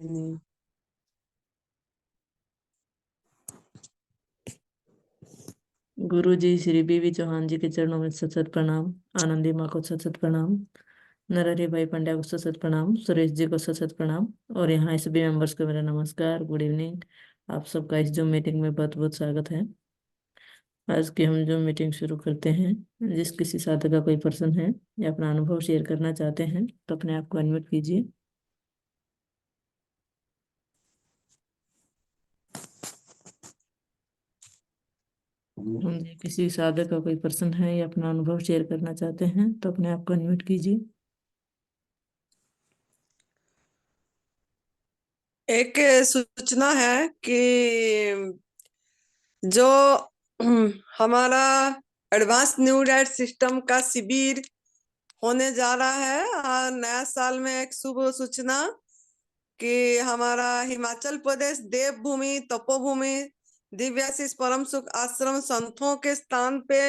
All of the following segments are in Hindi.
नहीं। गुरु जी श्री बीवी चौहान जी के चरणों में सत सत प्रणाम। आनंदी माँ को सत सत प्रणाम। नरहरि भाई पंड्या को सत सत प्रणाम। सुरेश जी को सत सत प्रणाम। और यहाँ सभी मेंबर्स को मेरा नमस्कार, गुड इवनिंग। आप सबका इस जूम मीटिंग में बहुत बहुत स्वागत है। आज की हम जूम मीटिंग शुरू करते हैं। जिस किसी साधक का कोई पर्सन है या अपना अनुभव शेयर करना चाहते हैं तो अपने आप को अनम्यूट कीजिए। किसी साधक का कोई पर्सन है या अपना अनुभव शेयर करना चाहते हैं तो अपने आप को अनम्यूट कीजिए। एक सूचना है कि जो हमारा एडवांस न्यू डाइट सिस्टम का शिविर होने जा रहा है, और नया साल में एक शुभ सूचना कि हमारा हिमाचल प्रदेश देवभूमि तपोभूमि दिव्याशीष परम सुख आश्रम संतों के स्थान पे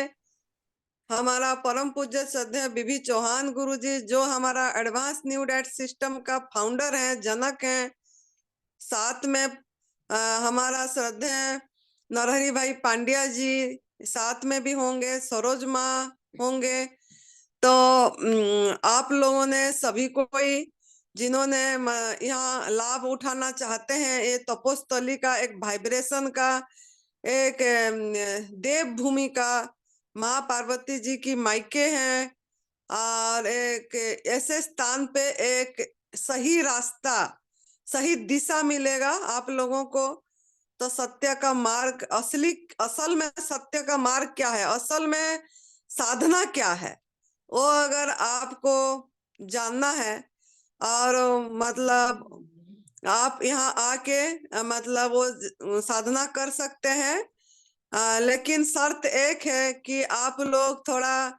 हमारा परम पूज्य श्रद्धेय बीबी चौहान गुरु जी, जो हमारा एडवांस न्यू डाइट सिस्टम का फाउंडर है, जनक हैं, साथ में हमारा श्रद्धेय नरहरि भाई पांड्या जी साथ में भी होंगे, सरोज माँ होंगे। तो आप लोगों ने सभी कोई जिन्होंने यहाँ लाभ उठाना चाहते हैं, ये तपोस्थली का एक वाइब्रेशन का, एक देवभूमि का, माँ पार्वती जी की मायके हैं, और एक ऐसे स्थान पे एक सही रास्ता, सही दिशा मिलेगा आप लोगों को। तो सत्य का मार्ग, असल में सत्य का मार्ग क्या है, असल में साधना क्या है, वो अगर आपको जानना है, और मतलब आप यहाँ आके मतलब वो साधना कर सकते हैं। लेकिन शर्त एक है कि आप लोग थोड़ा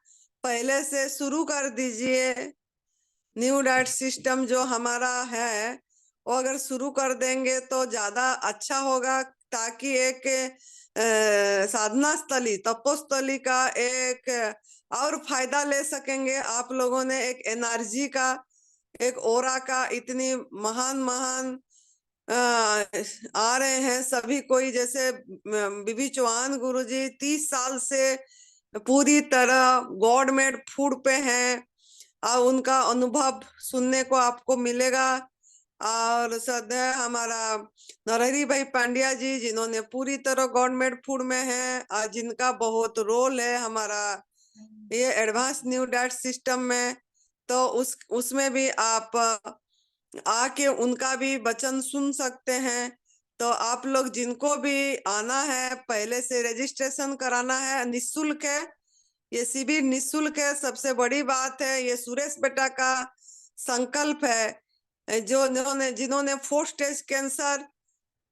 पहले से शुरू कर दीजिए। न्यू डाइट सिस्टम जो हमारा है वो अगर शुरू कर देंगे तो ज्यादा अच्छा होगा, ताकि एक साधना स्थली तपोस्थली का एक और फायदा ले सकेंगे। आप लोगों ने एक एनर्जी का, एक ओरा का, इतनी महान महान आ रहे हैं सभी कोई। जैसे बीबी चौहान गुरुजी 30 साल से पूरी तरह गॉड मेड फूड पे हैं, और उनका अनुभव सुनने को आपको मिलेगा। और सदैव हमारा नरहरी भाई पांड्या जी, जिन्होंने पूरी तरह गवर्नमेंट फूड में है, और जिनका बहुत रोल है हमारा ये एडवांस न्यू डाइट सिस्टम में। तो उसमें भी आप आके उनका भी वचन सुन सकते हैं। तो आप लोग जिनको भी आना है पहले से रजिस्ट्रेशन कराना है, निःशुल्क है। ये शिविर निःशुल्क है, सबसे बड़ी बात है। ये सुरेश बेटा का संकल्प है, जो जिन्होंने 4 stage cancer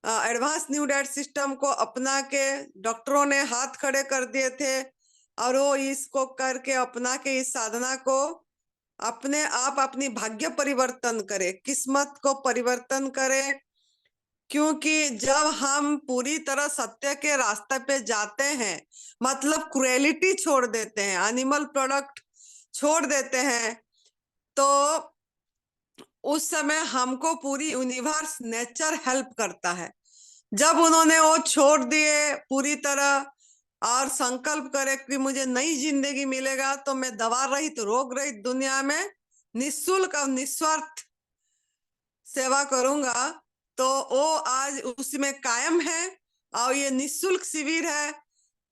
advance new diet system को अपना के डॉक्टरों ने हाथ खड़े कर दिए थे, और वो इसको करके अपना के इस साधना को अपने आप अपनी भाग्य परिवर्तन करे, किस्मत को परिवर्तन करे। क्योंकि जब हम पूरी तरह सत्य के रास्ते पे जाते हैं, मतलब क्रुएलिटी छोड़ देते हैं, एनिमल प्रोडक्ट छोड़ देते हैं, तो उस समय हमको पूरी यूनिवर्स, नेचर हेल्प करता है। जब उन्होंने वो छोड़ दिए पूरी तरह और संकल्प करे कि मुझे नई जिंदगी मिलेगा, तो मैं दवा रहित, रोग रहित दुनिया में निःशुल्क और निस्वार्थ सेवा करूंगा, तो वो आज उसमें कायम है। और ये निःशुल्क शिविर है,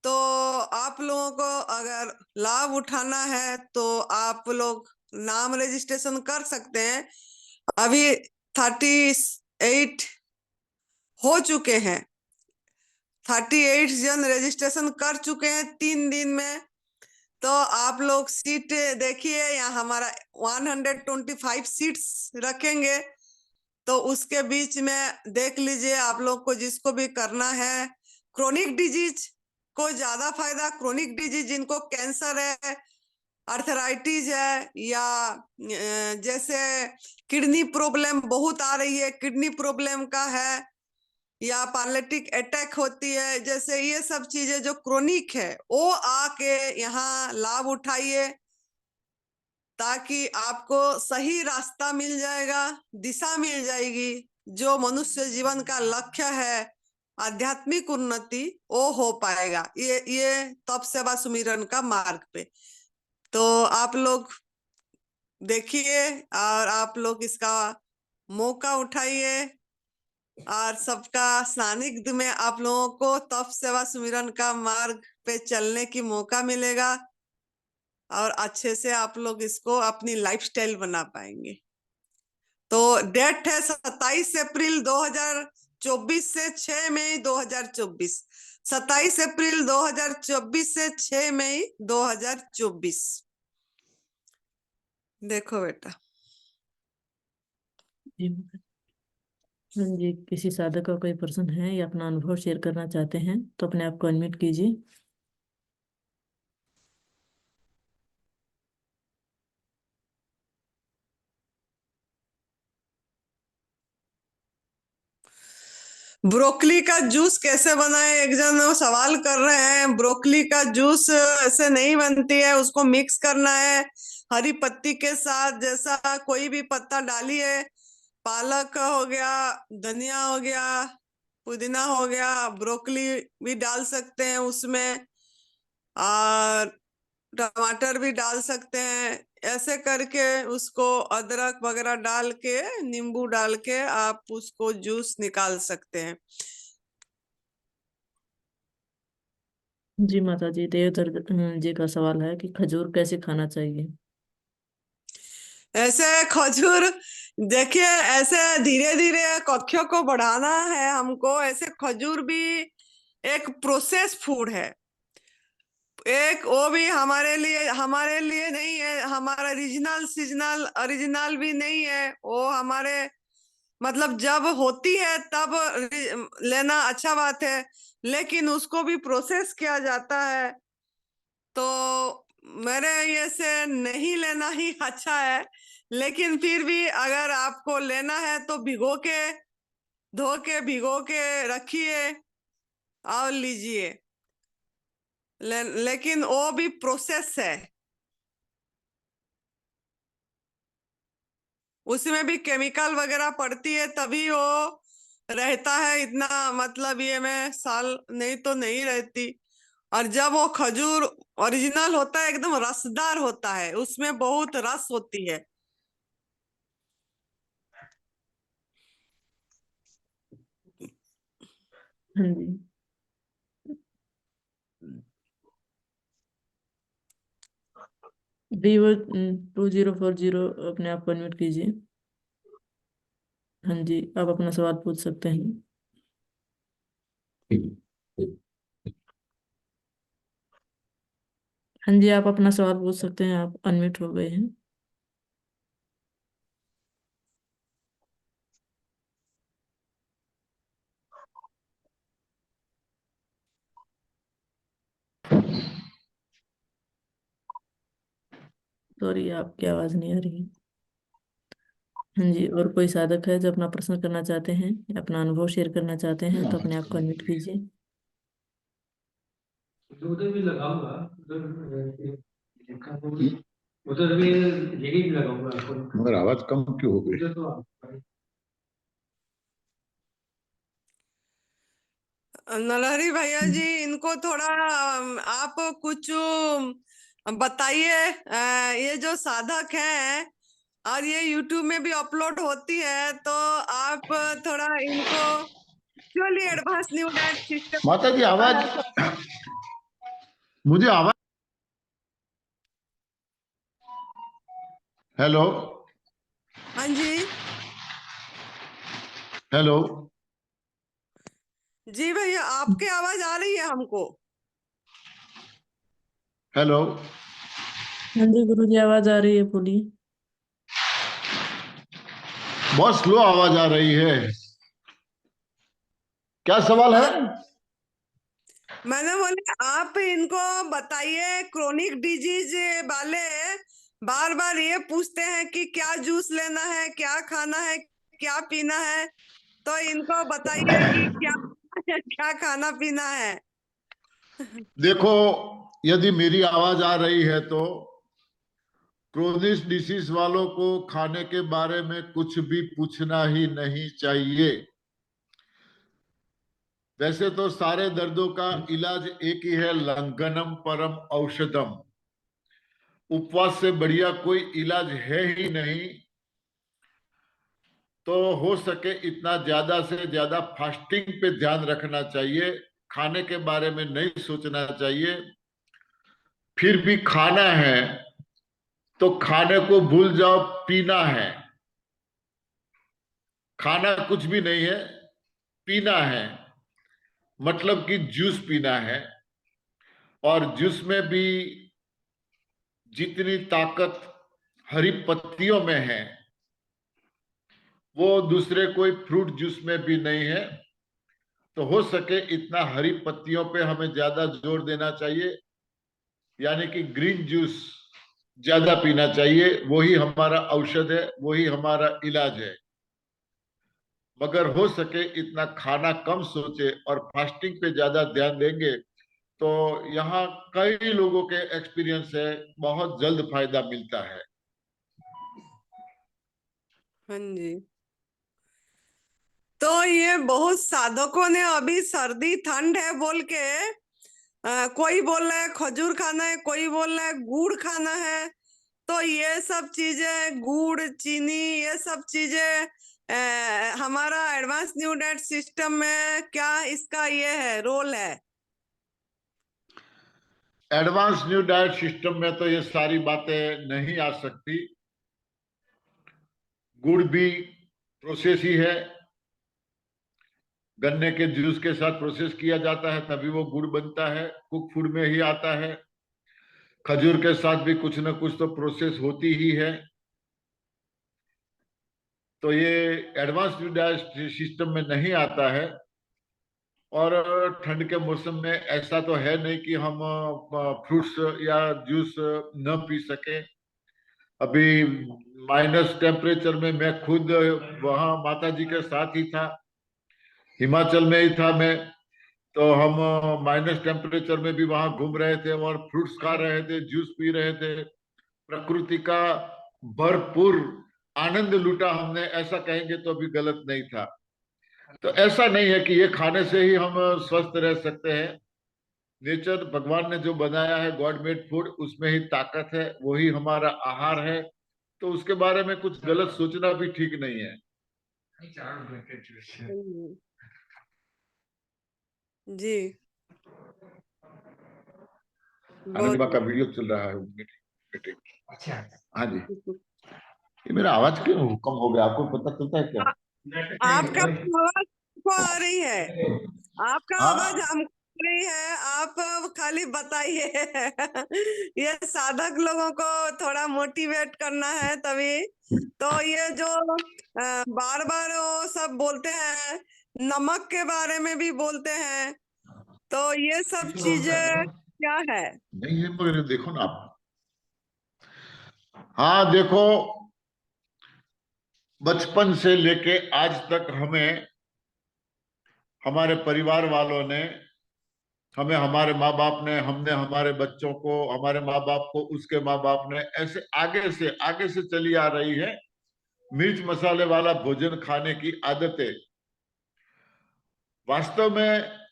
तो आप लोगों को अगर लाभ उठाना है तो आप लोग नाम रजिस्ट्रेशन कर सकते हैं। अभी 38 हो चुके हैं, 38 जन रजिस्ट्रेशन कर चुके हैं 3 दिन में। तो आप लोग सीट देखिए, यहाँ हमारा 125 सीट्स रखेंगे, तो उसके बीच में देख लीजिए आप लोग को जिसको भी करना है। क्रोनिक डिजीज को ज्यादा फायदा, क्रोनिक डिजीज जिनको कैंसर है, अर्थराइटिस है, या जैसे किडनी प्रॉब्लम बहुत आ रही है, किडनी प्रॉब्लम का है, या पैरालिटिक अटैक होती है, जैसे ये सब चीजें जो क्रोनिक है, वो आके यहाँ लाभ उठाइए, ताकि आपको सही रास्ता मिल जाएगा, दिशा मिल जाएगी। जो मनुष्य जीवन का लक्ष्य है, आध्यात्मिक उन्नति, वो हो पाएगा ये तप सेवा सुमिरन का मार्ग पे। तो आप लोग देखिए और आप लोग इसका मौका उठाइए, और सबका सानिध्य में आप लोगों को तप सेवा सुमिरन का मार्ग पे चलने की मौका मिलेगा, और अच्छे से आप लोग इसको अपनी लाइफस्टाइल बना पाएंगे। तो डेट है 27 अप्रैल 2024 से 6 मई 2024। 27 अप्रैल 2024 से 6 मई 2024। देखो बेटा। जी हाँ जी, किसी साधक का कोई प्रश्न है या अपना अनुभव शेयर करना चाहते हैं तो अपने आप को अनम्यूट कीजिए। ब्रोकली का जूस कैसे बनाए, एक जन सवाल कर रहे हैं। ब्रोकली का जूस ऐसे नहीं बनती है, उसको मिक्स करना है हरी पत्ती के साथ। जैसा कोई भी पत्ता डालिए, पालक हो गया, धनिया हो गया, पुदीना हो गया, ब्रोकली भी डाल सकते हैं उसमें, और टमाटर भी डाल सकते हैं। ऐसे करके उसको अदरक वगैरह डाल के, नींबू डाल के आप उसको जूस निकाल सकते हैं। जी माता जी, देवधर जी का सवाल है कि खजूर कैसे खाना चाहिए। ऐसे खजूर देखिए, ऐसे धीरे धीरे कक्षों को बढ़ाना है हमको। ऐसे खजूर भी एक प्रोसेस फूड है। एक वो भी हमारे लिए नहीं है, हमारा रीजनल सीजनल ओरिजिनल भी नहीं है वो हमारे, मतलब जब होती है तब लेना अच्छा बात है, लेकिन उसको भी प्रोसेस किया जाता है, तो मेरे ये से नहीं लेना ही अच्छा है। लेकिन फिर भी अगर आपको लेना है तो धो के भिगो के रखिए और लीजिए। लेकिन वो भी प्रोसेस है, उसमें भी केमिकल वगैरह पड़ती है तभी वो रहता है इतना, मतलब ये में साल नहीं तो नहीं रहती। और जब वो खजूर ओरिजिनल होता है एकदम रसदार होता है, उसमें बहुत रस होती है। हाँ जी। Vivo 2040 अपने आप को अनम्यूट कीजिए। हाँ जी, आप अपना सवाल पूछ सकते हैं। हाँ जी, आप अपना सवाल पूछ सकते हैं, आप अनम्यूट हो गए हैं। सॉरी, आपकी आवाज नहीं आ रही है। हाँ जी, और कोई साधक है जो अपना प्रश्न करना चाहते हैं या अपना अनुभव शेयर करना चाहते हैं तो अपने आप को अनम्यूट कीजिए। उधर भी लगाऊंगा, उधर उधर भी यही भी लगाऊंगा आपको। मगर आवाज कम क्यों हो गई? उधर तो आप नरहरी भैया जी, इनको थोड़ा आप कुछ बताइए। ये जो साधक हैं और ये यूट्यूब में भी अपलोड होती है, तो आप थोड़ा इनको actually advance new diet system. माता जी आवाज, मुझे आवाज। हेलो हाँ जी। हेलो। जी भैया, आपकी आवाज आ रही है हमको। हेलो। हाँ जी गुरु जी, आवाज आ रही है, बोलिए। बहुत स्लो आवाज आ रही है, क्या सवाल है? आप मैंने बोले आप इनको बताइए, क्रोनिक डिजीज वाले बार बार ये पूछते हैं कि क्या जूस लेना है, क्या खाना है, क्या पीना है, तो इनको बताइए कि क्या क्या खाना पीना है। देखो, यदि मेरी आवाज आ रही है तो क्रोनिक डिसीज वालों को खाने के बारे में कुछ भी पूछना ही नहीं चाहिए। वैसे तो सारे दर्दों का इलाज एक ही है, लंघनम परम औषधम। उपवास से बढ़िया कोई इलाज है ही नहीं। तो हो सके इतना ज्यादा से ज्यादा फास्टिंग पे ध्यान रखना चाहिए, खाने के बारे में नहीं सोचना चाहिए। फिर भी खाना है तो खाने को भूल जाओ, पीना है। खाना कुछ भी नहीं है, पीना है, मतलब कि जूस पीना है। और जूस में भी जितनी ताकत हरी पत्तियों में है वो दूसरे कोई फ्रूट जूस में भी नहीं है। तो हो सके इतना हरी पत्तियों पे हमें ज्यादा जोर देना चाहिए, यानी कि ग्रीन जूस ज्यादा पीना चाहिए। वही हमारा औषध है, वही हमारा इलाज है। मगर हो सके इतना खाना कम सोचे और फास्टिंग पे ज्यादा ध्यान देंगे तो यहाँ कई लोगों के एक्सपीरियंस है, बहुत जल्द फायदा मिलता है। हाँ जी। तो ये बहुत साधकों ने अभी सर्दी ठंड है बोल के कोई बोल रहा है खजूर खाना है, कोई बोल रहा है गुड़ खाना है। तो ये सब चीजें, गुड़ चीनी, ये सब चीजें हमारा एडवांस न्यू डाइट सिस्टम में क्या इसका ये है रोल है? एडवांस न्यू डाइट सिस्टम में तो ये सारी बातें नहीं आ सकती। गुड़ भी प्रोसेस ही है, गन्ने के जूस के साथ प्रोसेस किया जाता है तभी वो गुड़ बनता है, कुक फूड में ही आता है। खजूर के साथ भी कुछ ना कुछ तो प्रोसेस होती ही है। तो ये एडवांस्ड डाइजेस्टिव सिस्टम में नहीं आता है। और ठंड के मौसम में ऐसा तो है नहीं कि हम फ्रूट्स या जूस न पी सके। अभी माइनस टेम्परेचर में मैं खुद वहां माता जी के साथ ही था, हिमाचल में ही था मैं। तो हम माइनस टेम्परेचर में भी वहां घूम रहे थे और फ्रूट्स खा रहे थे, जूस पी रहे थे। प्रकृति का भरपूर आनंद लूटा हमने, ऐसा कहेंगे तो भी गलत नहीं था। तो ऐसा नहीं है कि ये खाने से ही हम स्वस्थ रह सकते हैं। नेचर, भगवान ने जो बनाया है, गॉड मेड फूड, उसमें ही ताकत है, वही हमारा आहार है। तो उसके बारे में कुछ गलत सोचना भी ठीक नहीं है। जी आनंद माँ बहुत का वीडियो चल रहा है मीटिंग। अच्छा, हाँ जी। ये मेरा आवाज क्यों कम हो गया, आपको पता चलता है क्या? आपका आवाज को आ रही है, आपका हाँ, आवाज हमको आ रही है। आप खाली बताइए। ये साधक लोगों को थोड़ा मोटिवेट करना है तभी। तो ये जो बार बार वो सब बोलते हैं, नमक के बारे में भी बोलते हैं, तो ये सब चीजें क्या है? नहीं है मगर देखो ना आप। हाँ देखो, बचपन से लेके आज तक हमें हमारे परिवार वालों ने, हमें हमारे माँ बाप ने, हमने हमारे बच्चों को, हमारे माँ बाप को, उसके माँ बाप ने, ऐसे आगे से चली आ रही है मिर्च मसाले वाला भोजन खाने की आदतें। वास्तव में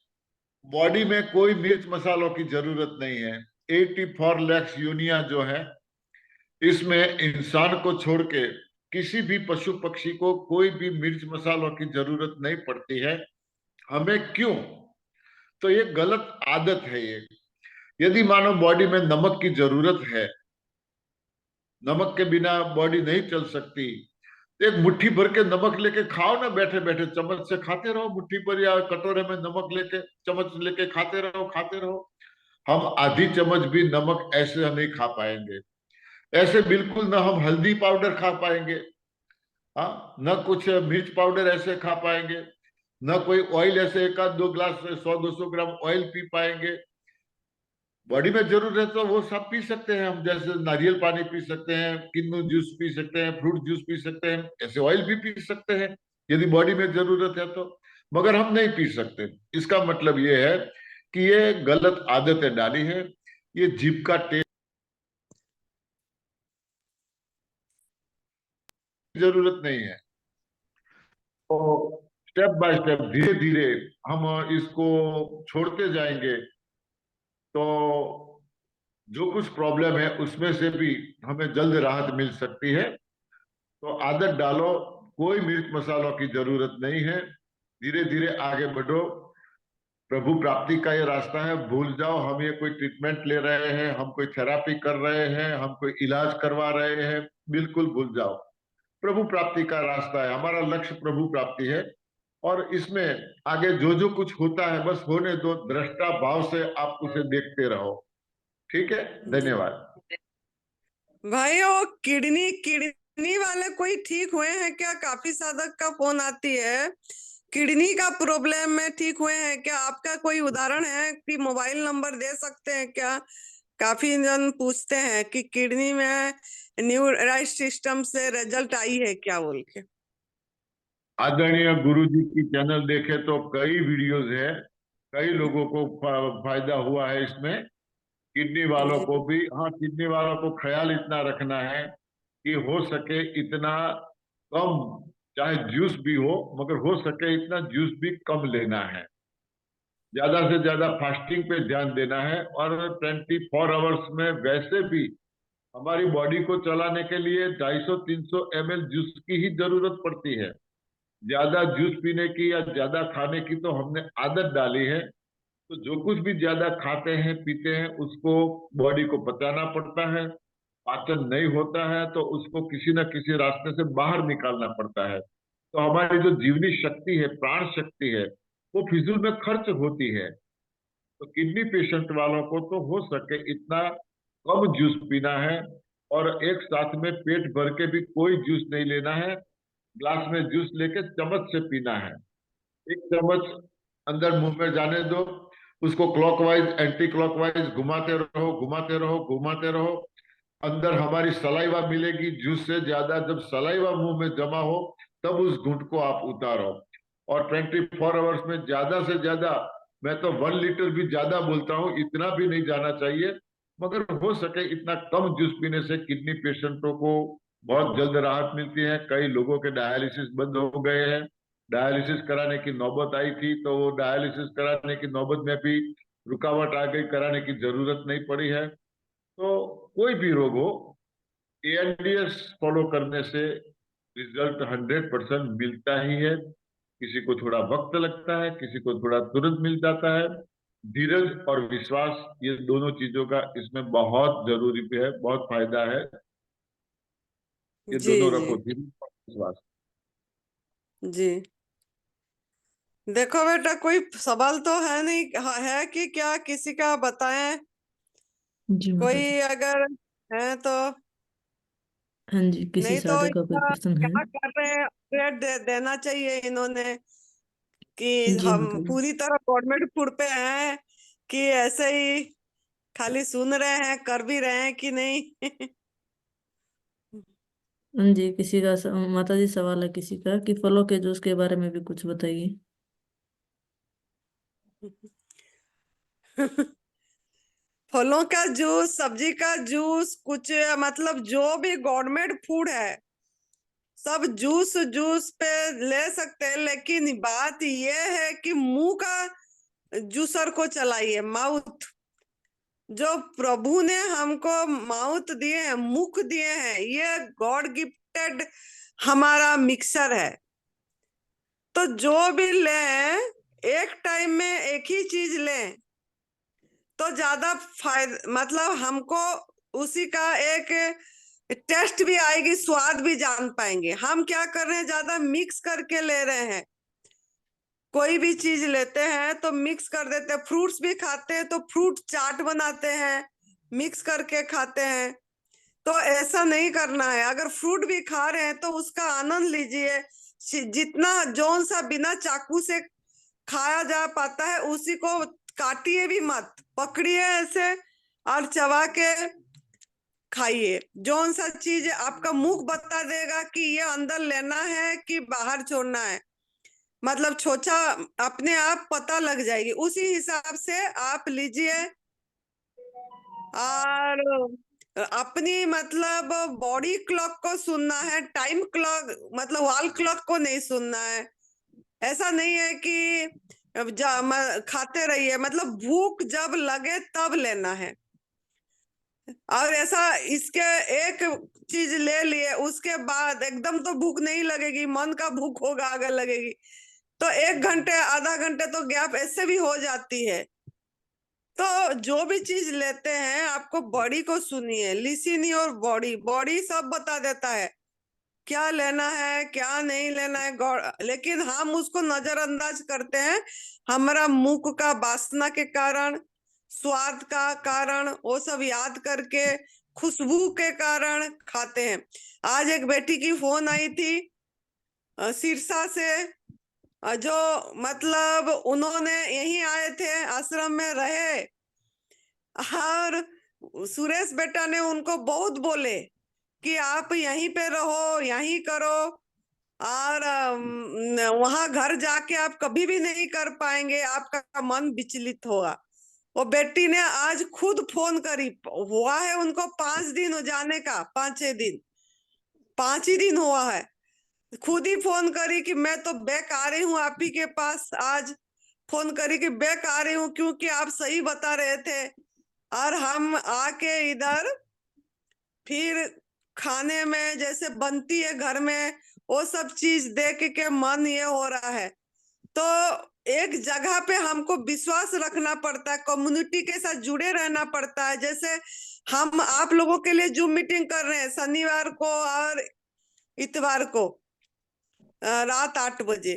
बॉडी में कोई मिर्च मसालों की जरूरत नहीं है। 84 lakhs यूनिया जो है, इसमें इंसान को छोड़ के किसी भी पशु पक्षी को कोई भी मिर्च मसालों की जरूरत नहीं पड़ती है। हमें क्यों? तो ये गलत आदत है ये। यदि मानो बॉडी में नमक की जरूरत है, नमक के बिना बॉडी नहीं चल सकती, तो एक मुट्ठी भर के नमक लेके खाओ ना, बैठे बैठे चम्मच से खाते रहो, मुट्ठी पर या कटोरे में नमक लेके, चम्मच लेके खाते रहो, खाते रहो। हम आधी चम्मच भी नमक ऐसे नहीं खा पाएंगे। ऐसे बिल्कुल ना हम हल्दी पाउडर खा पाएंगे, हाँ, न कुछ मिर्च पाउडर ऐसे खा पाएंगे, न कोई ऑयल ऐसे 1-2 ग्लास 100-200 ग्राम ऑयल पी पाएंगे। बॉडी में जरूरत है तो वो सब पी सकते हैं हम, जैसे नारियल पानी पी सकते हैं, किन्नू जूस पी सकते हैं, फ्रूट जूस पी सकते हैं, ऐसे ऑयल भी पी सकते हैं यदि बॉडी में जरूरत है तो। मगर हम नहीं पी सकते। इसका मतलब ये है कि ये गलत आदतें डाली है, ये जीभ का टेस्ट, जरूरत नहीं है। तो स्टेप बाय स्टेप, धीरे धीरे हम इसको छोड़ते जाएंगे तो जो कुछ प्रॉब्लम है उसमें से भी हमें जल्द राहत मिल सकती है। तो आदत डालो, कोई मिर्च मसालों की जरूरत नहीं है। धीरे धीरे आगे बढ़ो, प्रभु प्राप्ति का ये रास्ता है। भूल जाओ हम ये कोई ट्रीटमेंट ले रहे हैं, हम कोई थेरापी कर रहे हैं, हम कोई इलाज करवा रहे हैं, बिल्कुल भूल जाओ। प्रभु प्राप्ति का रास्ता है, हमारा लक्ष्य प्रभु प्राप्ति है। और इसमें आगे जो जो कुछ होता है बस होने दो, दृष्टा भाव से आप उसे देखते रहो। ठीक है, धन्यवाद। भाई वो किडनी किडनी वाले कोई ठीक हुए हैं क्या? काफी साधक का फोन आती है, किडनी का प्रॉब्लम में ठीक हुए हैं क्या? आपका कोई उदाहरण है कि मोबाइल नंबर दे सकते हैं क्या? काफी जन पूछते हैं कि किडनी में न्यूराइट सिस्टम से रिजल्ट आई है क्या बोल के। आदरणीय गुरु जी की चैनल देखे तो कई वीडियोस है, कई लोगों को फायदा हुआ है इसमें। किडनी वालों जी को भी, हाँ, किडनी वालों को ख्याल इतना रखना है कि हो सके इतना कम, चाहे जूस भी हो मगर हो सके इतना जूस भी कम लेना है। ज्यादा से ज्यादा फास्टिंग पे ध्यान देना है। और 24 आवर्स में वैसे भी हमारी बॉडी को चलाने के लिए 250-300 ml जूस की ही जरूरत पड़ती है। ज्यादा जूस पीने की या ज्यादा खाने की तो हमने आदत डाली है। तो जो कुछ भी ज्यादा खाते हैं पीते हैं उसको बॉडी को पचाना पड़ता है। पाचन नहीं होता है तो उसको किसी न किसी रास्ते से बाहर निकालना पड़ता है। तो हमारी जो जीवनी शक्ति है, प्राण शक्ति है, वो फिजूल में खर्च होती है। तो किडनी पेशेंट वालों को तो हो सके इतना कम जूस पीना है और एक साथ में पेट भर के भी कोई जूस नहीं लेना है। ग्लास में जूस लेके चम्मच से पीना है। एक चम्मच अंदर मुंह में जाने दो, उसको क्लॉकवाइज एंटी क्लॉकवाइज घुमाते रहो, घुमाते रहो, घुमाते रहो। अंदर हमारी सलाइवा मिलेगी जूस से ज्यादा। जब सलाइवा मुंह में जमा हो तब उस घूंट को आप उतारो। और 24 आवर्स में ज्यादा से ज्यादा, मैं तो 1 लीटर भी ज्यादा बोलता हूँ, इतना भी नहीं जाना चाहिए, मगर हो सके इतना कम जूस पीने से किडनी पेशेंटों को बहुत जल्द राहत मिलती है। कई लोगों के डायलिसिस बंद हो गए हैं। डायलिसिस कराने की नौबत आई थी तो वो डायलिसिस कराने की नौबत में भी रुकावट आ गई, कराने की जरूरत नहीं पड़ी है। तो कोई भी रोग हो, एएनडीएस फॉलो करने से रिजल्ट 100% मिलता ही है। किसी को थोड़ा वक्त लगता है, किसी को थोड़ा तुरंत मिल जाता है। धीरज और विश्वास, ये दोनों चीजों का इसमें बहुत जरूरी है, बहुत फायदा है। ये जी दोनों जी रखो, धीरज और विश्वास। जी। देखो बेटा, कोई सवाल तो है नहीं, है कि क्या किसी का बताएं? जी माता कोई जी। अगर है तो। हाँ जी, किसी नहीं तो साधक का कोई इसका प्रश्न है? क्या कर रहे हैं, अपडेट देना चाहिए इन्होंने कि जी हम माता जी। पूरी तरह गवर्नमेंट फूड पे हैं कि ऐसे ही खाली सुन रहे हैं, कर भी रहे हैं कि नहीं? हाँ जी, किसी का माता जी सवाल है किसी का कि फलों के जूस के बारे में भी कुछ बताइए। फलों का जूस, सब्जी का जूस, कुछ मतलब जो भी गवर्नमेंट फूड है सब जूस जूस पे ले सकते हैं, लेकिन बात ये है कि मुंह का जूसर को चलाइए, माउथ। जो प्रभु ने हमको माउथ दिए हैं, मुख दिए हैं, ये गॉड गिफ्टेड हमारा मिक्सर है। तो जो भी लें, एक टाइम में एक ही चीज लें तो ज्यादा फायदा, मतलब हमको उसी का एक टेस्ट भी आएगी, स्वाद भी जान पाएंगे। हम क्या कर रहे हैं, ज्यादा मिक्स करके ले रहे हैं। कोई भी चीज लेते हैं तो मिक्स कर देते हैं। फ्रूट्स भी खाते हैं तो फ्रूट चाट बनाते हैं, मिक्स करके खाते हैं। तो ऐसा नहीं करना है। अगर फ्रूट भी खा रहे हैं तो उसका आनंद लीजिए। जितना जौन सा बिना चाकू से खाया जा पाता है उसी को काटिए भी मत, पकड़िए ऐसे और चबा के खाइए। जौन सा चीज आपका मुख बता देगा कि ये अंदर लेना है कि बाहर छोड़ना है, मतलब छोचा अपने आप पता लग जाएगी, उसी हिसाब से आप लीजिए। और अपनी मतलब बॉडी क्लॉक को सुनना है, टाइम क्लॉक मतलब वॉल क्लॉक को नहीं सुनना है। ऐसा नहीं है कि खाते रहिए, मतलब भूख जब लगे तब लेना है। और ऐसा इसके एक चीज ले लिए उसके बाद एकदम तो भूख नहीं लगेगी, मन का भूख होगा अगर लगेगी तो 1 घंटे आधा घंटे तो गैप ऐसे भी हो जाती है। तो जो भी चीज लेते हैं आपको बॉडी को सुनिए, लिसनिंग और बॉडी, बॉडी सब बता देता है क्या लेना है क्या नहीं लेना है। लेकिन हम उसको नजरअंदाज करते हैं, हमारा मुख का वासना के कारण, स्वाद का कारण, वो सब याद करके, खुशबू के कारण खाते हैं। आज एक बेटी की फोन आई थी सिरसा से, जो मतलब उन्होंने यहीं आए थे, आश्रम में रहे, और सुरेश बेटा ने उनको बहुत बोले कि आप यहीं पे रहो, यहीं करो, और वहां घर जाके आप कभी भी नहीं कर पाएंगे, आपका मन विचलित होगा। वो बेटी ने आज खुद फोन करी, हुआ है उनको 5 दिन हो जाने का, 5-6 दिन, 5 ही दिन हुआ है, खुद ही फोन करी कि मैं तो बैक आ रही हूँ आप ही के पास। आज फोन करी कि बैक आ रही हूँ क्योंकि आप सही बता रहे थे, और हम आके इधर फिर खाने में जैसे बनती है घर में वो सब चीज देख के मन ये हो रहा है। तो एक जगह पे हमको विश्वास रखना पड़ता है, कम्युनिटी के साथ जुड़े रहना पड़ता है। जैसे हम आप लोगों के लिए जूम मीटिंग कर रहे हैं शनिवार को और इतवार को रात 8 बजे,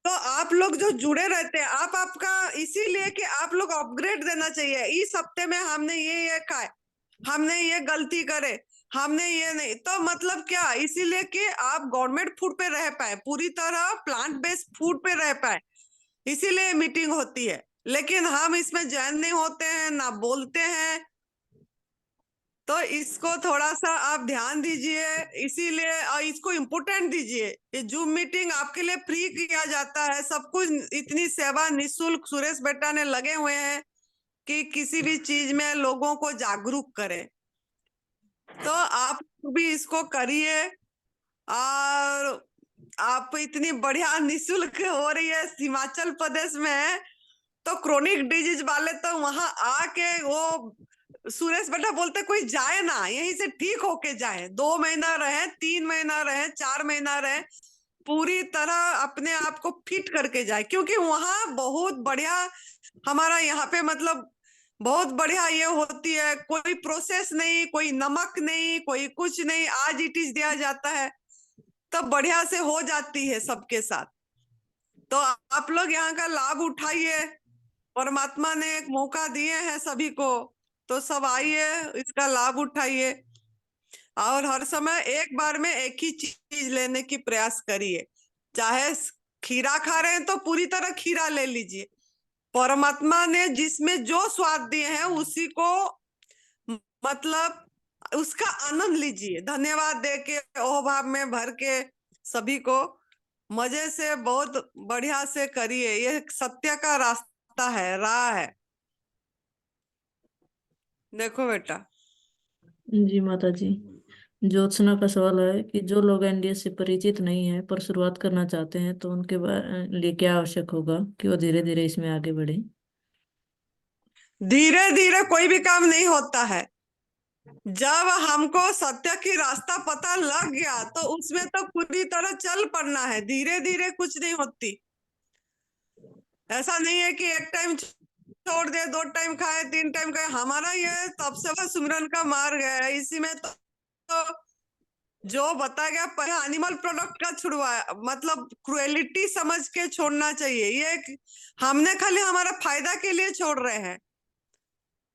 तो आप लोग जो जुड़े रहते हैं, आपका इसीलिए कि आप लोग अपग्रेड देना चाहिए। इस हफ्ते में हमने ये खाए, हमने ये गलती करे, हमने ये नहीं, तो मतलब क्या, इसीलिए कि आप गवर्नमेंट फूड पे रह पाए, पूरी तरह प्लांट बेस्ड फूड पे रह पाए, इसीलिए मीटिंग होती है। लेकिन हम इसमें ज्वाइन नहीं होते हैं, ना बोलते हैं, तो इसको थोड़ा सा आप ध्यान दीजिए, इसीलिए और इसको इम्पोर्टेंट दीजिए। ये जूम मीटिंग आपके लिए फ्री किया जाता है, सब कुछ इतनी सेवा निशुल्क सुरेश बेटा ने लगे हुए हैं कि किसी भी चीज में लोगों को जागरूक करें। तो आप भी इसको करिए, और आप इतनी बढ़िया निशुल्क हो रही है हिमाचल प्रदेश में, तो क्रोनिक डिजीज वाले तो वहां आके वो सुरेश बेटा बोलते कोई जाए ना, यहीं से ठीक होके जाए, 2 महीना रहे, 3 महीना रहे, 4 महीना रहे, पूरी तरह अपने आप को फिट करके जाए, क्योंकि वहां बहुत बढ़िया, हमारा यहाँ पे मतलब बहुत बढ़िया ये होती है, कोई प्रोसेस नहीं, कोई नमक नहीं, कोई कुछ नहीं, आज इट इज दिया जाता है, तब बढ़िया से हो जाती है सबके साथ। तो आप लोग यहाँ का लाभ उठाइए, परमात्मा ने एक मौका दिए हैं सभी को, तो सब आइए, इसका लाभ उठाइए, और हर समय एक बार में एक ही चीज लेने की प्रयास करिए। चाहे खीरा खा रहे हैं तो पूरी तरह खीरा ले लीजिए, परमात्मा ने जिसमें जो स्वाद दिए हैं उसी को मतलब उसका आनंद लीजिए, धन्यवाद दे के, ओह भाव में भर के, सभी को मजे से बहुत बढ़िया से करिए, ये सत्य का रास्ता है, राह है। देखो बेटा। जी माता जी। ज्योत्सना का सवाल है कि जो लोग एनडीएस से परिचित नहीं है पर शुरुआत करना चाहते हैं तो उनके लिए क्या आवश्यक होगा कि वो धीरे धीरे इसमें आगे बढ़े? धीरे धीरे कोई भी काम नहीं होता है, जब हमको सत्य की रास्ता पता लग गया तो उसमें तो पूरी तरह चल पड़ना है, धीरे धीरे कुछ नहीं होती। ऐसा नहीं है कि एक टाइम छोड़ दे, 2 टाइम खाए, 3 टाइम खाए, हमारा ये तब से वो सिमरन का मार्ग है, इसी में तो जो बता गया पहले एनिमल प्रोडक्ट का छुड़वाया, मतलब क्रुएलिटी समझ के छोड़ना चाहिए, ये हमने खाली हमारा फायदा के लिए छोड़ रहे हैं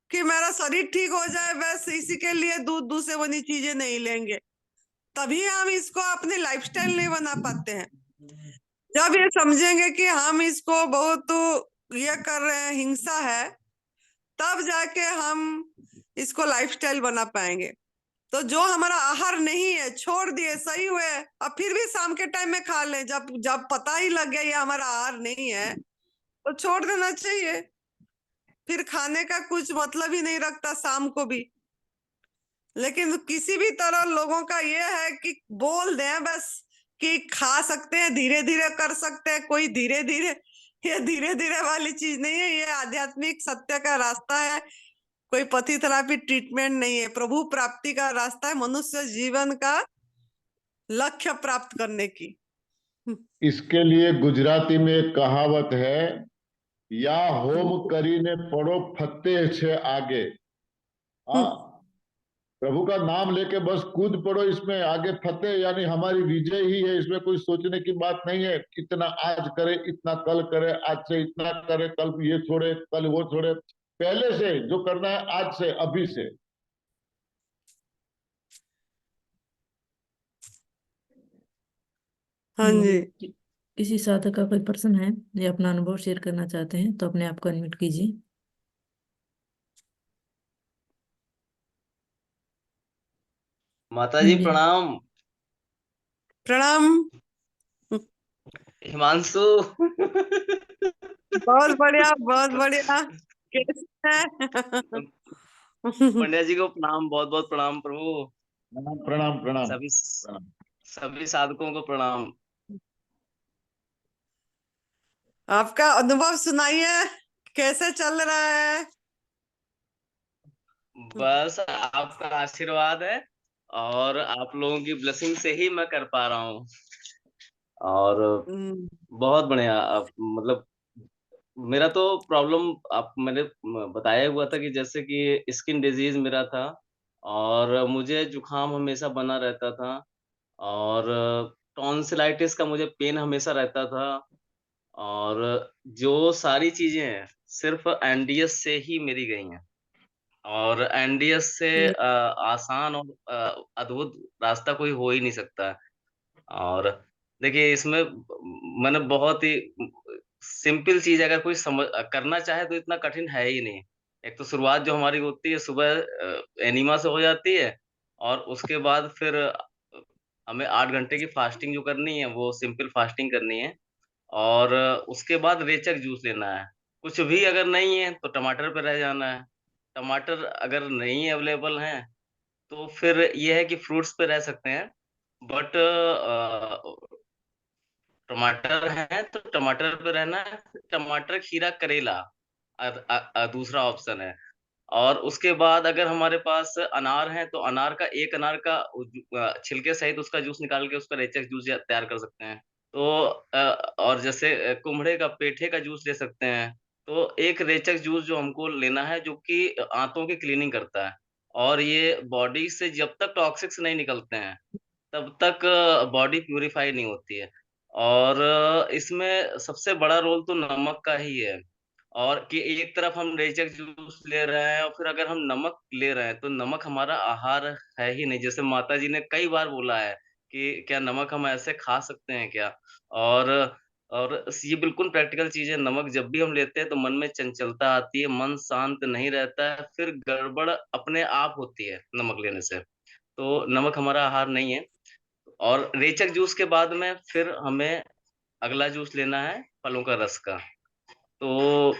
कि मेरा शरीर ठीक हो जाए, बस इसी के लिए दूध से बनी चीजें नहीं लेंगे, तभी हम इसको अपनी लाइफस्टाइल नहीं बना पाते हैं। जब ये समझेंगे कि हम इसको बहुत ये कर रहे हैं, हिंसा है, तब जाके हम इसको लाइफस्टाइल बना पाएंगे। तो जो हमारा आहार नहीं है छोड़ दिए, सही हुए, अब फिर भी शाम के टाइम में खा लें, जब जब पता ही लग गया ये हमारा आहार नहीं है तो छोड़ देना चाहिए, फिर खाने का कुछ मतलब ही नहीं रखता शाम को भी। लेकिन किसी भी तरह लोगों का ये है कि बोल दें बस कि खा सकते हैं, धीरे धीरे कर सकते हैं, कोई धीरे धीरे, ये धीरे धीरे वाली चीज नहीं है, ये आध्यात्मिक सत्य का रास्ता है, कोई पथी थेरेपी ट्रीटमेंट नहीं है, प्रभु प्राप्ति का रास्ता है, मनुष्य जीवन का लक्ष्य प्राप्त करने की। इसके लिए गुजराती में एक कहावत है, या होम करीने पड़ो फतेह छे आगे। हाँ, प्रभु का नाम लेके बस कूद पड़ो इसमें, आगे फतेह यानी हमारी विजय ही है, इसमें कोई सोचने की बात नहीं है, इतना आज करे, इतना कल करे, आज से इतना करे, कल ये छोड़े, कल वो छोड़े, पहले से जो करना है आज से, अभी से। हाँ जी। किसी साधक का कोई प्रश्न है या अपना अनुभव शेयर करना चाहते हैं तो अपने आप को अनम्यूट कीजिए। माता जी जी। प्रणाम। प्रणाम। हिमांशु। बहुत बढ़िया, बहुत बढ़िया, कैसे हैं? पंड्या जी को प्रणाम, बहुत बहुत प्रणाम प्रभु। प्रणाम प्रणाम सभी प्रणाम। सभी साधकों को प्रणाम। आपका अनुभव सुनाइए, कैसे चल रहा है? बस आपका आशीर्वाद है और आप लोगों की ब्लेसिंग से ही मैं कर पा रहा हूँ। और हम्म, बहुत बढ़िया। मतलब मेरा तो प्रॉब्लम आप मैंने बताया हुआ था कि जैसे कि स्किन डिजीज मेरा था और मुझे जुकाम हमेशा बना रहता था और टॉन्सिलाइटिस का मुझे पेन हमेशा रहता था और जो सारी चीजें हैं सिर्फ एनडीएस से ही मेरी गई हैं। और एनडीएस से आसान और अद्भुत रास्ता कोई हो ही नहीं सकता। और देखिए इसमें मैंने बहुत ही सिंपल चीज अगर कोई समझ करना चाहे तो इतना कठिन है ही नहीं। एक तो शुरुआत जो हमारी होती है सुबह एनिमा से हो जाती है, और उसके बाद फिर हमें 8 घंटे की फास्टिंग जो करनी है वो सिंपल फास्टिंग करनी है। और उसके बाद रेचक जूस लेना है। कुछ भी अगर नहीं है तो टमाटर पे रह जाना है। टमाटर अगर नहीं अवेलेबल हैं तो फिर ये है कि फ्रूट्स पे रह सकते हैं। बट टमाटर है तो टमाटर पे रहना है। टमाटर, खीरा, करेला दूसरा ऑप्शन है। और उसके बाद अगर हमारे पास अनार है तो अनार का, एक अनार का छिलके सहित उसका जूस निकाल के उसका रेचक जूस तैयार कर सकते हैं। तो और जैसे कुम्हड़े का, पेठे का जूस ले सकते हैं। तो एक रेचक जूस जो हमको लेना है जो कि आंतों की क्लीनिंग करता है, और ये बॉडी से जब तक टॉक्सिक्स नहीं निकलते हैं तब तक बॉडी प्यूरिफाई नहीं होती है। और इसमें सबसे बड़ा रोल तो नमक का ही है। और कि एक तरफ हम रेचक जूस ले रहे हैं और फिर अगर हम नमक ले रहे हैं तो नमक हमारा आहार है ही नहीं। जैसे माता जी ने कई बार बोला है कि क्या नमक हम ऐसे खा सकते हैं क्या। और और ये बिल्कुल प्रैक्टिकल चीज है। नमक जब भी हम लेते हैं तो मन में चंचलता आती है, मन शांत नहीं रहता है, फिर गड़बड़ अपने आप होती है नमक लेने से। तो नमक हमारा आहार नहीं है। और रेचक जूस के बाद में फिर हमें अगला जूस लेना है फलों का रस का। तो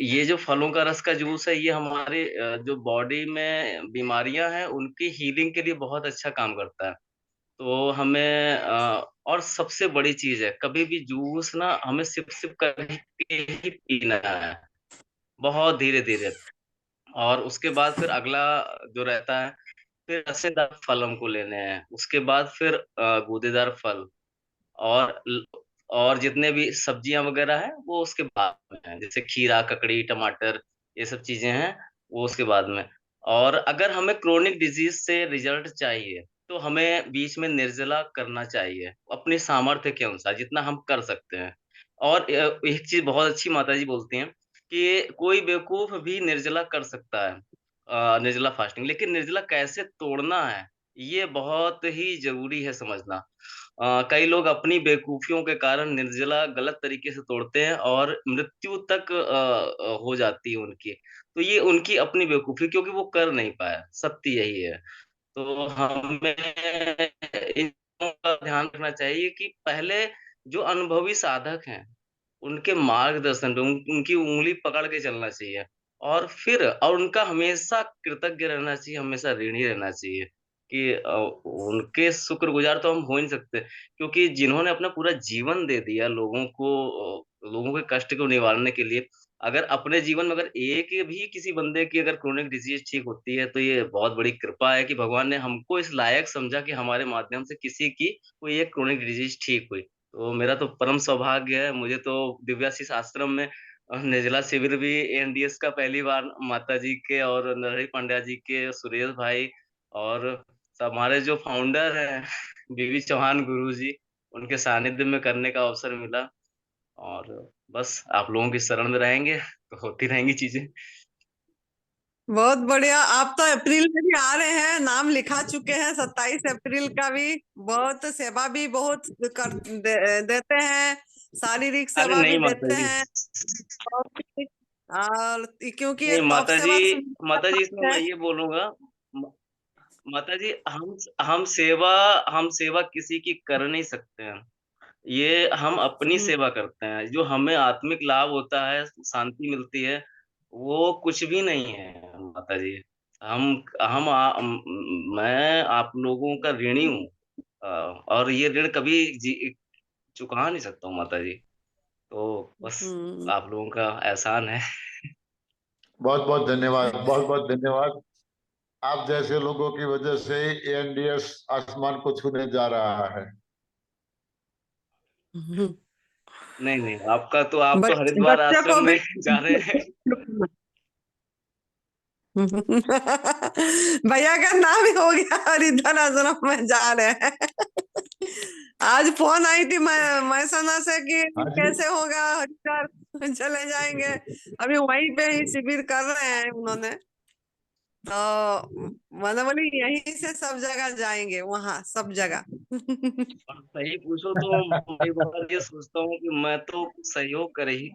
ये जो फलों का रस का जूस है ये हमारे जो बॉडी में बीमारियां हैं उनकी हीलिंग के लिए बहुत अच्छा काम करता है। तो हमें और सबसे बड़ी चीज है, कभी भी जूस ना हमें सिप सिप करके ही पीना है, बहुत धीरे धीरे। और उसके बाद फिर अगला जो रहता है, फिर रसेदार फल हमको लेने हैं। उसके बाद फिर गूदेदार फल, और और जितने भी सब्जियां वगैरह हैं वो उसके बाद में है। जैसे खीरा, ककड़ी, टमाटर, ये सब चीजें हैं वो उसके बाद में। और अगर हमें क्रोनिक डिजीज से रिजल्ट चाहिए तो हमें बीच में निर्जला करना चाहिए अपनी सामर्थ्य के अनुसार जितना हम कर सकते हैं। और एक चीज बहुत अच्छी माता जी बोलती हैं कि कोई बेवकूफ भी निर्जला कर सकता है, निर्जला फास्टिंग। लेकिन निर्जला कैसे तोड़ना है ये बहुत ही जरूरी है समझना। कई लोग अपनी बेवकूफियों के कारण निर्जला गलत तरीके से तोड़ते हैं और मृत्यु तक हो जाती है उनकी। तो ये उनकी अपनी बेवकूफी, क्योंकि वो कर नहीं पाया, सत्य यही है। तो हमें इन चीजों का ध्यान रखना चाहिए कि पहले जो अनुभवी साधक हैं उनके मार्गदर्शन पे उनकी उंगली पकड़ के चलना चाहिए। और उनका हमेशा कृतज्ञ रहना चाहिए, हमेशा ऋणी रहना चाहिए कि उनके शुक्रगुजार तो हम हो ही नहीं सकते, क्योंकि जिन्होंने अपना पूरा जीवन दे दिया लोगों को, लोगों के कष्ट को निवारने के लिए। अगर अपने जीवन में अगर एक भी किसी बंदे की अगर क्रोनिक डिजीज ठीक होती है तो ये बहुत बड़ी कृपा है कि भगवान ने हमको इस लायक समझा कि हमारे माध्यम से किसी की कोई एक क्रोनिक डिजीज ठीक हुई। तो मेरा तो परम सौभाग्य है। मुझे तो दिव्याशीष आश्रम में निर्जला शिविर भी एनडीएस का पहली बार माता जी के और नरहरि पांड्या जी के, सुरेश भाई और हमारे जो फाउंडर हैं बीवी चौहान गुरु जी, उनके सानिध्य में करने का अवसर मिला। और बस आप लोगों की शरण में रहेंगे तो होती रहेंगी चीजें। बहुत बढ़िया। आप तो अप्रैल में भी आ रहे हैं, नाम लिखा चुके हैं 27 अप्रैल का भी। बहुत सेवा भी बहुत देते हैं, शारीरिक अरे सेवा भी नहीं माता देते जी, हैं। और क्योंकि ये नहीं टॉप माता जी, सेवा माता जी इसमें है। मैं ये बोलूंगा, म- माता जी हम सेवा हम सेवा किसी की कर नहीं सकते हैं। ये हम अपनी हम्म, सेवा करते हैं। जो हमें आत्मिक लाभ होता है, शांति मिलती है, वो कुछ भी नहीं है माता जी। मैं आप लोगों का ऋणी हूँ। और ये ऋण कभी चुका नहीं सकता हूँ माता जी। तो बस हम्म। आप लोगों का एहसान है। बहुत बहुत धन्यवाद, बहुत बहुत धन्यवाद। आप जैसे लोगों की वजह से एएनडीएस आसमान को छूने जा रहा है। नहीं नहीं, आप तो हरिद्वार बच्चे आश्रम को भी में जा रहे हैं। भैया का नाम ही हो गया हरिद्वार आश्रम में जा रहे हैं। आज फोन आई थी मैसना से कि हाँ जी। कैसे होगा हरिद्वार चले जाएंगे। अभी वहीं पे ही शिविर कर रहे हैं उन्होंने। तो मैंने बोली यहीं से सब जगह जाएंगे, वहां सब जगह। और सही पूछो तो मैं कई बार ये सोचता हूँ कि मैं तो सहयोग करे ही,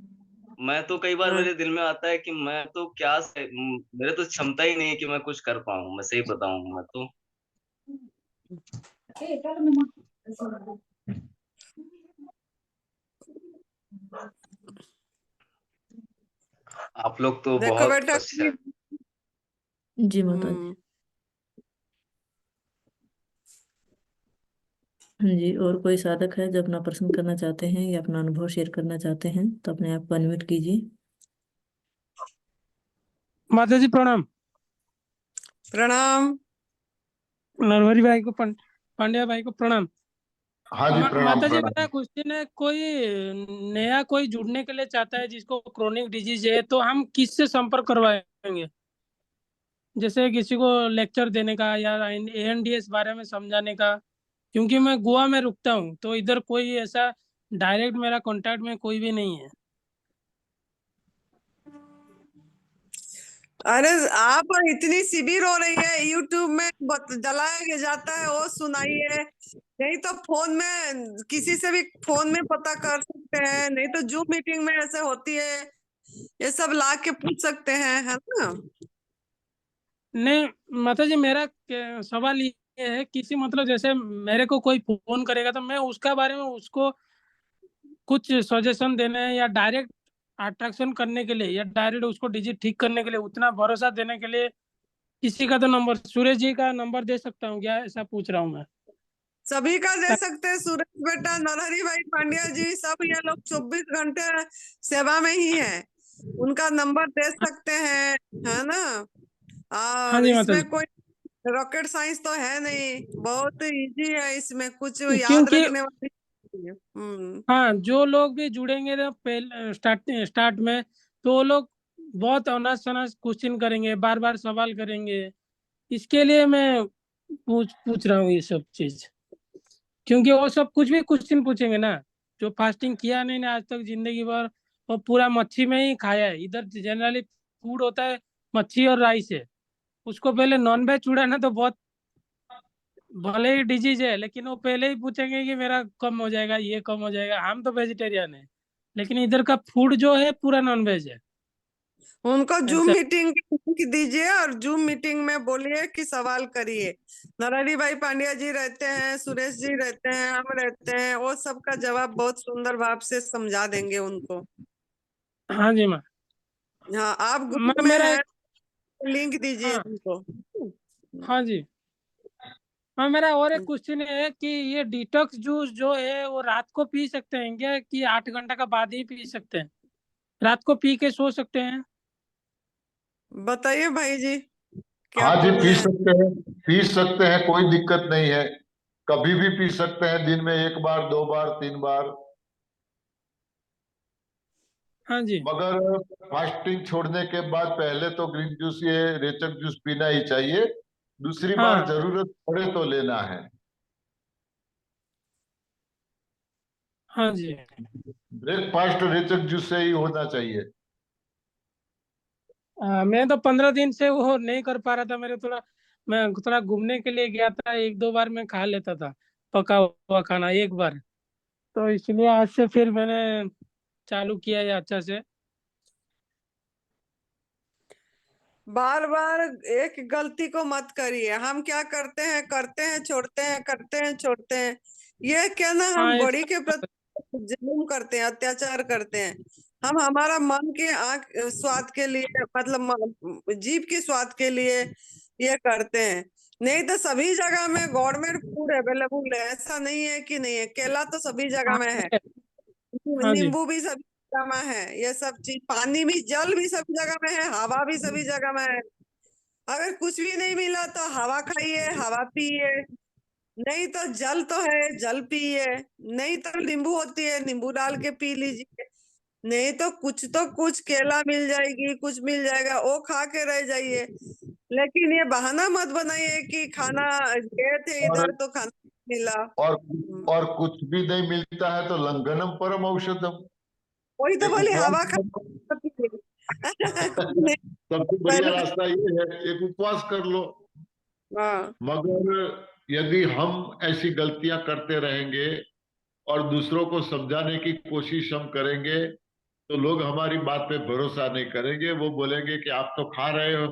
मैं तो कई बार मेरे दिल में आता है कि मैं तो मेरे तो क्षमता ही नहीं है कि मैं कुछ कर पाऊँ, मैं सही बताऊँ मैं तो। आप लोग तो देखो बहुत बेटा अच्छा। जी माता जी। हाँ जी, और कोई साधक है जो अपना प्रश्न करना चाहते हैं या अपना अनुभव शेयर करना चाहते हैं तो अपने आप को अनम्यूट कीजिए। माता जी प्रणाम। प्रणाम। नरहरि भाई को पांड्या भाई को प्रणाम। हाँ जी, प्रणाम माता जी मेरा प्रणाम। क्वेश्चन है, कोई नया कोई जुड़ने के लिए चाहता है जिसको क्रोनिक डिजीज है, तो हम किससे संपर्क करवाएंगे? जैसे किसी को लेक्चर देने का या एएनडीएस बारे में समझाने का, क्योंकि मैं गोवा में रुकता हूँ तो इधर कोई ऐसा डायरेक्ट मेरा कांटेक्ट में कोई भी नहीं है। अरे आप इतनी शिविर हो रही है, यूट्यूब में डलाया जाता है, वो सुनाइए। नहीं तो फोन में किसी से भी फोन में पता कर सकते हैं, नहीं तो जूम मीटिंग में ऐसे होती है, ये सब ला के पूछ सकते हैं, है ना। नहीं माता जी, मेरा सवाल ये है, किसी मतलब जैसे मेरे को कोई फोन करेगा तो मैं उसका बारे में उसको कुछ सजेशन देने या डायरेक्ट अट्रैक्शन करने के लिए या डायरेक्ट उसको डिजिट ठीक करने के लिए उतना भरोसा देने के लिए किसी का तो नंबर, सुरेश जी का नंबर दे सकता हूँ क्या, ऐसा पूछ रहा हूँ मैं। सभी का दे सकते हैं, सूरज बेटा, नरहरि भाई पांड्या जी, सब ये लोग 24 घंटे सेवा में ही है, उनका नंबर दे सकते हैं, है ना। हाँ और जी माता इसमें जी। कोई रॉकेट साइंस तो है नहीं, बहुत इजी है, इसमें कुछ याद क्योंकि रखने वाली नहीं है। हाँ, जो लोग भी जुड़ेंगे तो पहले स्टार्ट में तो वो लोग बहुत अनाज शनाज क्वेश्चन करेंगे, बार बार सवाल करेंगे। इसके लिए मैं पूछ रहा हूँ ये सब चीज, क्योंकि वो सब कुछ भी क्वेश्चन पूछेंगे ना, जो फास्टिंग किया नहीं ना आज तक जिंदगी भर, वो पूरा मच्छी में ही खाया है। इधर जनरली फूड होता है मच्छी और राइस है, उसको पहले नॉन वेज छुड़ाना तो बहुत, भले ही डिजीज है लेकिन वो पहले ही पूछेंगे कि मेरा कम हो जाएगा, ये कम हो जाएगा। हम तो वेजिटेरियन है लेकिन इधर का फूड जो है पूरा नॉन वेज है। उनको जूम ऐसा। मीटिंग की लिंक दीजिए और जूम मीटिंग में बोलिए कि सवाल करिए। नरहरि भाई पांड्या जी रहते हैं, सुरेश जी रहते हैं, हम रहते हैं, वो सबका जवाब बहुत सुंदर भाव से समझा देंगे उनको। हाँ जी माँ। हाँ, आप ग्रुप में मेरा है, एक, लिंक दीजिए हाँ उनको। हाँ जी। हाँ, मेरा और एक क्वेश्चन है कि ये डिटॉक्स जूस जो है वो रात को पी सकते हैं क्या, कि 8 घंटा का बाद ही पी सकते हैं? रात को पी के सो सकते हैं? बताइए भाई जी, क्या हाँ जी, बोल पी रहे हैं। सकते हैं, पी सकते हैं, कोई दिक्कत नहीं है। कभी भी पी सकते हैं, दिन में 1 बार, 2 बार, 3 बार। हाँ जी। मगर फास्टिंग छोड़ने के बाद पहले तो ग्रीन जूस, ये रेचक जूस पीना ही चाहिए। दूसरी बार हाँ जरूरत पड़े तो लेना है। हाँ जी। ब्रेकफास्ट रेचक जूस से ही होना चाहिए। मैं तो 15 दिन से वो नहीं कर पा रहा था, मैं थोड़ा घूमने के लिए गया था, 1-2 बार मैं खा लेता था पका हुआ खाना एक बार, तो इसलिए आज से फिर मैंने चालू किया है अच्छा से। बार बार एक गलती को मत करिए। हम क्या करते हैं, करते हैं छोड़ते हैं, करते हैं छोड़ते हैं, ये क्या ना, हाँ हम बॉडी ऐसा। के प्रति जुल्म करते हैं, अत्याचार करते हैं। हम हमारा मन के आंख स्वाद के लिए, मतलब जीभ के स्वाद के लिए ये करते हैं। नहीं तो सभी जगह में गवर्नमेंट फूड अवेलेबल है, ऐसा नहीं है कि नहीं है। केला तो सभी जगह हाँ में है, हाँ जी। नींबू भी सभी जगह में है, ये सब चीज, पानी भी, जल भी सभी जगह में है, हवा भी सभी जगह में है। अगर कुछ भी नहीं मिला तो हवा खाइए, हवा पिए, नहीं तो जल तो है, जल पिए, नहीं तो नींबू होती है, नींबू डाल के पी लीजिए, नहीं तो कुछ केला मिल जाएगी, कुछ मिल जाएगा, वो खा के रह जाइए। लेकिन ये बहाना मत बनाइए कि खाना गए थे और इधर तो खाना नहीं मिला। और और कुछ भी नहीं मिलता है तो लंघनम परम औषधम। वही तो एक बोली, उपवास हवा खा करो। के पीजिए। नहीं, सबसे बढ़िया पर रास्ता ये है, एक उपवास कर लो। हाँ मगर यदि हम ऐसी गलतियां करते रहेंगे और दूसरों को समझाने की कोशिश हम करेंगे, तो लोग हमारी बात पे भरोसा नहीं करेंगे। वो बोलेंगे कि आप तो खा रहे हो,